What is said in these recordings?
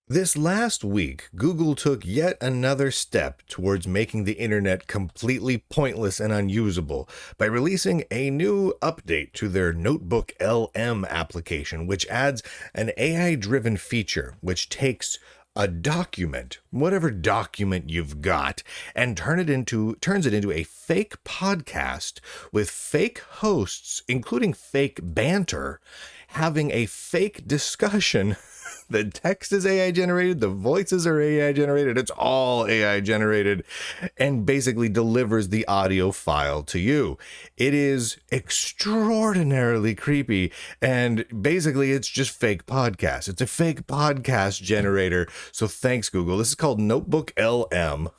This last week, Google took yet another step towards making the internet completely pointless and unusable by releasing a new update to their Notebook LM application, which adds an AI-driven feature which takes a document, whatever document you've got, and turns it into a fake podcast with fake hosts, including fake banter, having a fake discussion. The text is AI generated, the voices are AI generated, it's all AI generated, and basically delivers the audio file to you. It is extraordinarily creepy, and basically it's just fake podcasts. It's a fake podcast generator, so thanks, Google. This is called Notebook LM.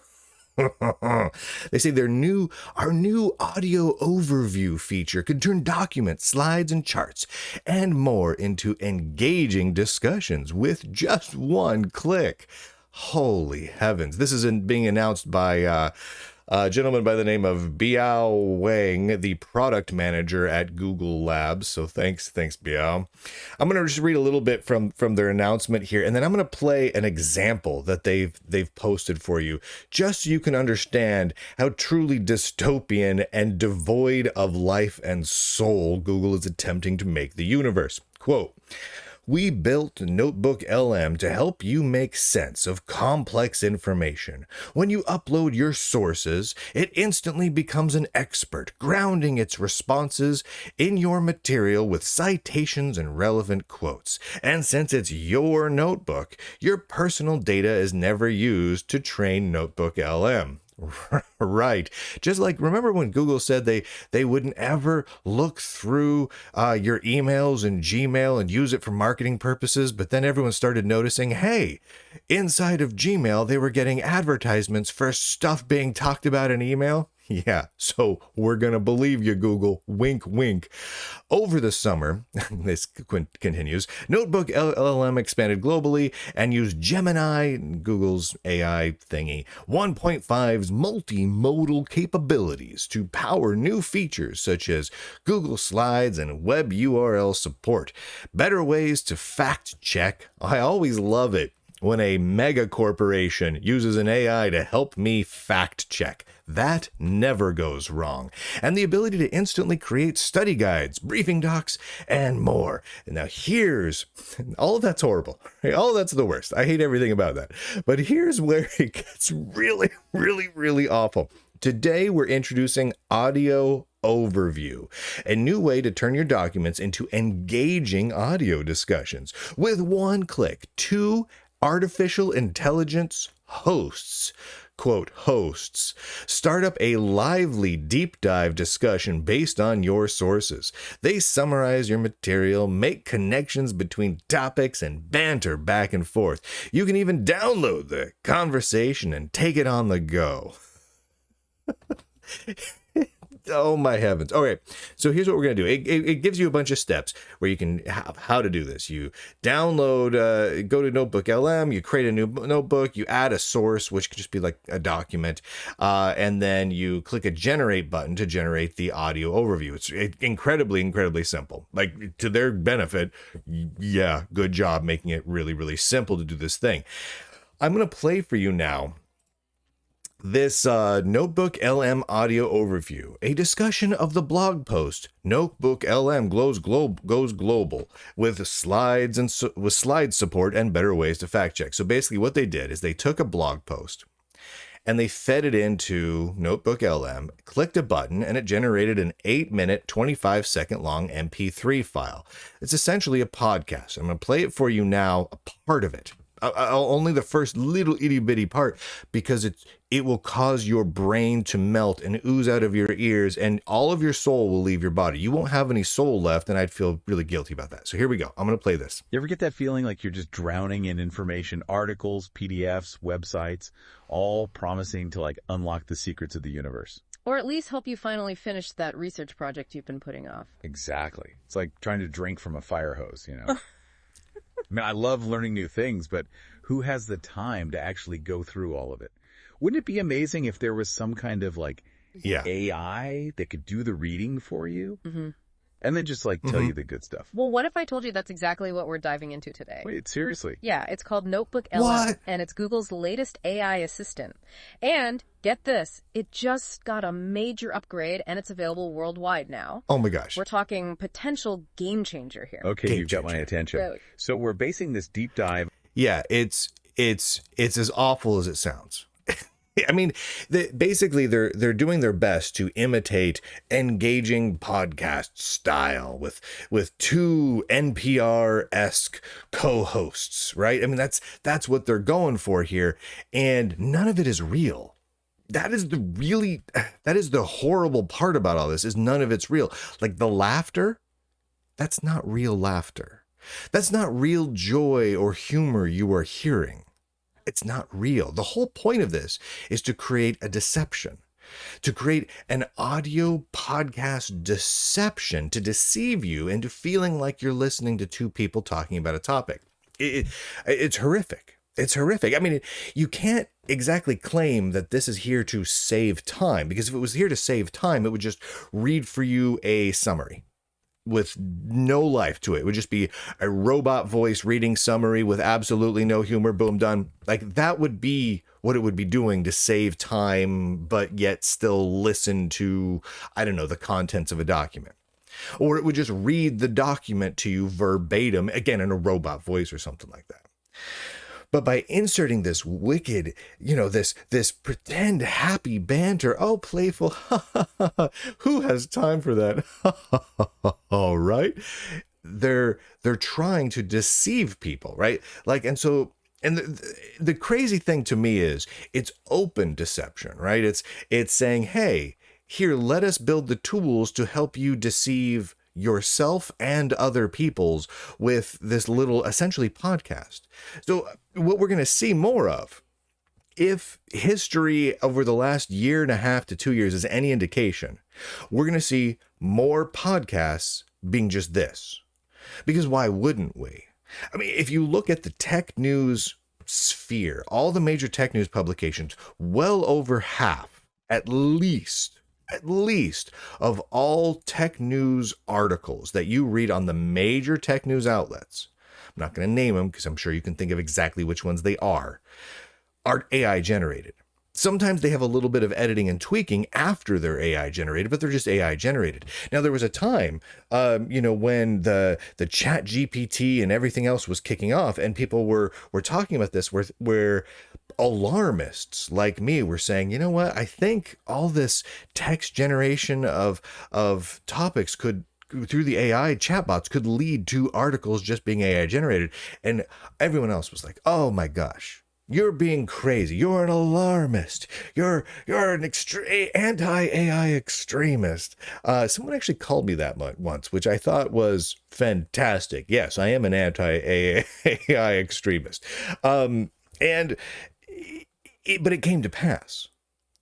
They say our new audio overview feature can turn documents, slides, and charts and more into engaging discussions with just one click. Holy heavens. This is being announced by a gentleman by the name of Biao Wang, the product manager at Google Labs. So thanks, Biao. I'm going to just read a little bit from their announcement here, and then I'm going to play an example that they've posted for you, just so you can understand how truly dystopian and devoid of life and soul Google is attempting to make the universe. Quote, "We built Notebook LM to help you make sense of complex information. When you upload your sources, it instantly becomes an expert, grounding its responses in your material with citations and relevant quotes. And since it's your notebook, your personal data is never used to train Notebook LM." Right. Just like, remember when Google said they wouldn't ever look through your emails and Gmail and use it for marketing purposes, but then everyone started noticing, hey, inside of Gmail, they were getting advertisements for stuff being talked about in email. Yeah, so we're going to believe you, Google. Wink, wink. Over the summer, this continues, Notebook LLM expanded globally and used Gemini, Google's AI thingy, 1.5's multimodal capabilities to power new features such as Google Slides and web URL support. Better ways to fact check. I always love it when a mega corporation uses an AI to help me fact check. That never goes wrong. And the ability to instantly create study guides, briefing docs, and more. Now here's, all of that's horrible. All of that's the worst. I hate everything about that. But here's where it gets really, really, really awful. Today we're introducing Audio Overview, a new way to turn your documents into engaging audio discussions. With one click, 2 artificial intelligence hosts, quote, hosts, start up a lively deep dive discussion based on your sources. They summarize your material, make connections between topics, and banter back and forth. You can even download the conversation and take it on the go. Oh my heavens. Okay, so here's what we're going to do. It gives you a bunch of steps where you can have how to do this. You download, go to Notebook LM, you create a new notebook, you add a source, which could just be like a document, and then you click a generate button to generate the audio overview. It's incredibly, incredibly simple. Like, to their benefit, yeah, good job making it really, really simple to do this thing. I'm going to play for you now this Notebook LM audio overview, a discussion of the blog post Notebook LM goes global with slides and with slide support and better ways to fact check. So basically what they did is they took a blog post and they fed it into Notebook LM, clicked a button, and it generated an 8-minute, 25-second long MP3 file. It's essentially a podcast. I'm going to play it for you now, a part of it. Only the first little itty bitty part, because it will cause your brain to melt and ooze out of your ears, and all of your soul will leave your body. You won't have any soul left, and I'd feel really guilty about that. So here we go. I'm going to play this. You ever get that feeling like you're just drowning in information, articles, PDFs, websites, all promising to like unlock the secrets of the universe? Or at least help you finally finish that research project you've been putting off. Exactly. It's like trying to drink from a fire hose, you know? I mean, I love learning new things, but who has the time to actually go through all of it? Wouldn't it be amazing if there was some kind of like AI that could do the reading for you? Mm-hmm. And then just like tell you the good stuff. Well, what if I told you that's exactly what we're diving into today? Wait, seriously? Yeah, it's called Notebook LM, What? and it's Google's latest AI assistant. And get this, it just got a major upgrade, and it's available worldwide now. Oh my gosh. We're talking potential game changer here. Okay, Game you've got my changer. attention. So we're basing this deep dive. Yeah, it's as awful as it sounds. I mean, basically they're doing their best to imitate engaging podcast style with two NPR-esque co-hosts, right? I mean, that's what they're going for here, and none of it is real. That is the horrible part about all this, is none of it's real. Like the laughter, that's not real laughter. That's not real joy or humor you are hearing. It's not real. The whole point of this is to create a deception, to create an audio podcast deception, to deceive you into feeling like you're listening to two people talking about a topic. It's horrific. It's horrific. I mean, you can't exactly claim that this is here to save time, because if it was here to save time, it would just read for you a summary with no life to it. It would just be a robot voice reading summary with absolutely no humor. Boom, done. Like that would be what it would be doing to save time, but yet still listen to, I don't know, the contents of a document. Or it would just read the document to you verbatim, again, in a robot voice or something like that. But by inserting this wicked, this pretend happy banter, oh, playful, who has time for that? All right. They're trying to deceive people, right? Like, and so, and the crazy thing to me is it's open deception, right? It's saying, hey, here, let us build the tools to help you deceive yourself and other people's with this little essentially podcast. So what we're going to see more of, if history over the last year and a half to 2 years is any indication, we're going to see more podcasts being just this. Because why wouldn't we? I mean, if you look at the tech news sphere, all the major tech news publications, well over half, at least of all tech news articles that you read on the major tech news outlets, I'm not going to name them because I'm sure you can think of exactly which ones they are AI generated. Sometimes they have a little bit of editing and tweaking after they're AI generated, but they're just AI generated. Now, there was a time, when the chat GPT and everything else was kicking off and people were talking about this, where alarmists like me were saying, you know what, I think all this text generation of topics could, through the AI chatbots, could lead to articles just being AI generated. And everyone else was like, oh my gosh, you're being crazy. You're an alarmist. You're an anti-AI extremist. Someone actually called me that once, which I thought was fantastic. Yes, I am an anti-AI extremist. But it came to pass.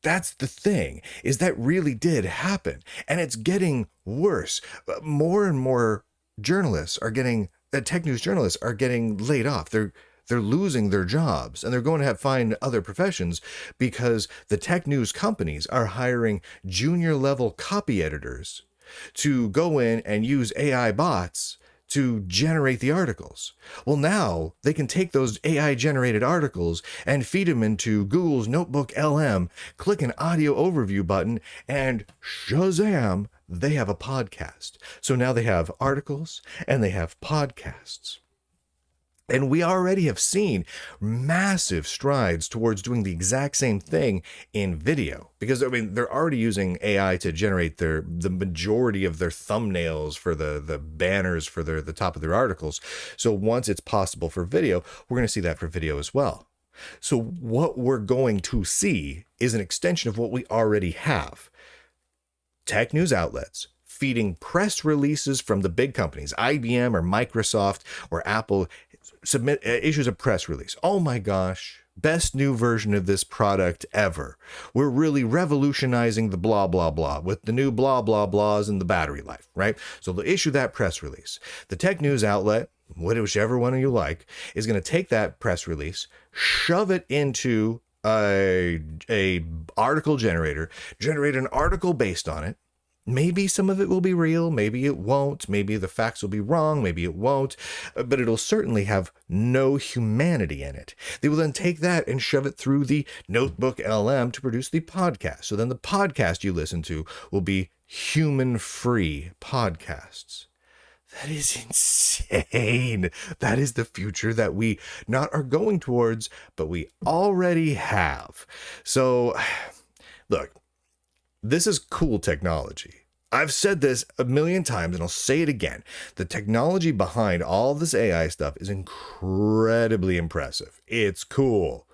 That's the thing, is that really did happen. And it's getting worse. More and more journalists are getting, tech news journalists are getting laid off. They're losing their jobs, and they're going to find other professions because the tech news companies are hiring junior level copy editors to go in and use AI bots to generate the articles. Well, now they can take those AI generated articles and feed them into Google's Notebook LM, click an audio overview button, and shazam, they have a podcast. So now they have articles and they have podcasts. And we already have seen massive strides towards doing the exact same thing in video, because I mean, they're already using AI to generate the majority of their thumbnails for the banners for the top of their articles. So once it's possible for video, we're going to see that for video as well. So what we're going to see is an extension of what we already have. Tech news outlets feeding press releases from the big companies, IBM or Microsoft or Apple, issues a press release. Oh my gosh, best new version of this product ever. We're really revolutionizing the blah, blah, blah with the new blah, blah, blahs and the battery life, right? So they'll issue that press release. The tech news outlet, whichever one you like, is going to take that press release, shove it into a article generator, generate an article based on it, Maybe some of it will be real, maybe it won't, maybe the facts will be wrong, maybe it won't, but it'll certainly have no humanity in it. They will then take that and shove it through the Notebook LM to produce the podcast. So then the podcast you listen to will be human-free podcasts. That is insane. That is the future that we not are going towards, but we already have. So, look, this is cool technology. I've said this a million times and I'll say it again. The technology behind all this AI stuff is incredibly impressive. It's cool.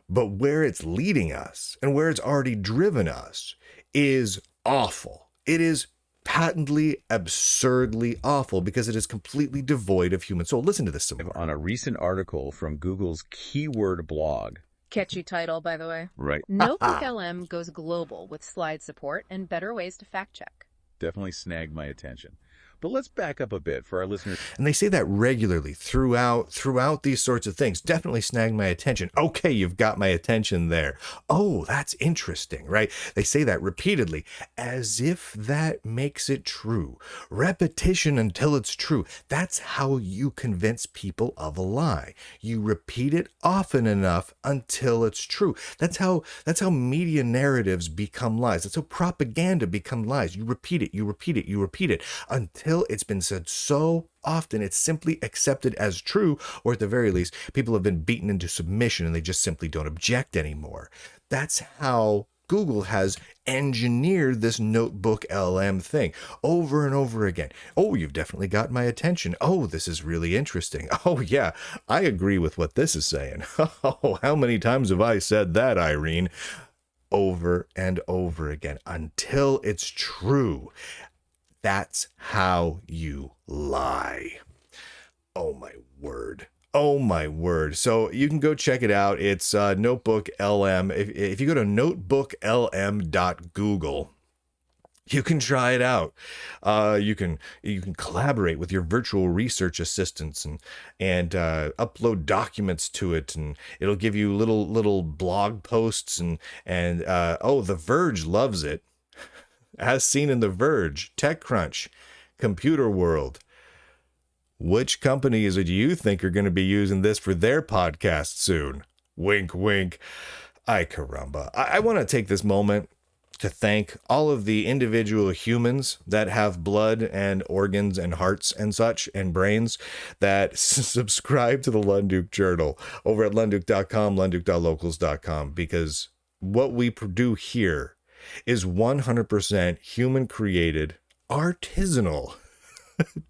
But where it's leading us and where it's already driven us is awful. It is patently, absurdly awful because it is completely devoid of human soul. Listen to this some more. On a recent article from Google's keyword blog. Catchy title, by the way. Right. Notebook LM goes global with slide support and better ways to fact check. Definitely snagged my attention. But let's back up a bit for our listeners. And they say that regularly throughout these sorts of things. Definitely snagged my attention. Okay, you've got my attention there. Oh, that's interesting, right? They say that repeatedly as if that makes it true. Repetition until it's true. That's how you convince people of a lie. You repeat it often enough until it's true. That's how media narratives become lies. That's how propaganda become lies. You repeat it, you repeat it, you repeat it until it's been said so often it's simply accepted as true, or at the very least, people have been beaten into submission and they just simply don't object anymore. That's how Google has engineered this Notebook LM thing over and over again. Oh, you've definitely got my attention. Oh, this is really interesting. Oh, yeah, I agree with what this is saying. Oh, how many times have I said that, Irene? Over and over again until it's true. That's how you lie. Oh, my word. Oh, my word. So you can go check it out. It's Notebook LM. If you go to notebooklm.google, you can try it out. You can collaborate with your virtual research assistants and upload documents to it, and it'll give you little blog posts and The Verge loves it. As seen in The Verge, TechCrunch, Computer World. Which companies do you think are going to be using this for their podcast soon? Wink, wink. Ay caramba. I want to take this moment to thank all of the individual humans that have blood and organs and hearts and such and brains that subscribe to the Lunduke Journal over at lunduke.com, lunduke.locals.com, because what we do here is 100% human-created, artisanal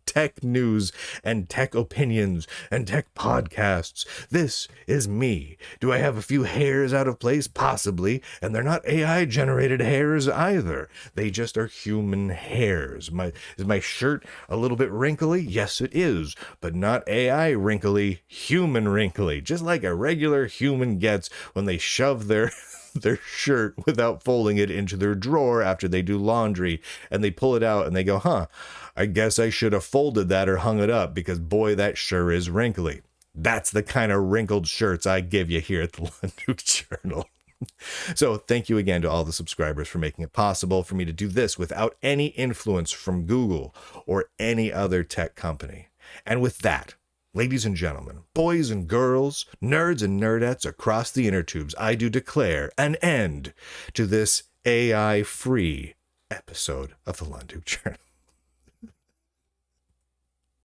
tech news and tech opinions and tech podcasts. This is me. Do I have a few hairs out of place? Possibly. And they're not AI-generated hairs either. They just are human hairs. Is my shirt a little bit wrinkly? Yes, it is. But not AI wrinkly, human wrinkly. Just like a regular human gets when they shove their shirt without folding it into their drawer after they do laundry, and they pull it out and they go, I guess I should have folded that or hung it up because boy, that sure is wrinkly. That's the kind of wrinkled shirts I give you here at the Lunduke Journal. So thank you again to all the subscribers for making it possible for me to do this without any influence from Google or any other tech company. And with that, ladies and gentlemen, boys and girls, nerds and nerdettes across the inner tubes, I do declare an end to this AI-free episode of the Lunduke Journal.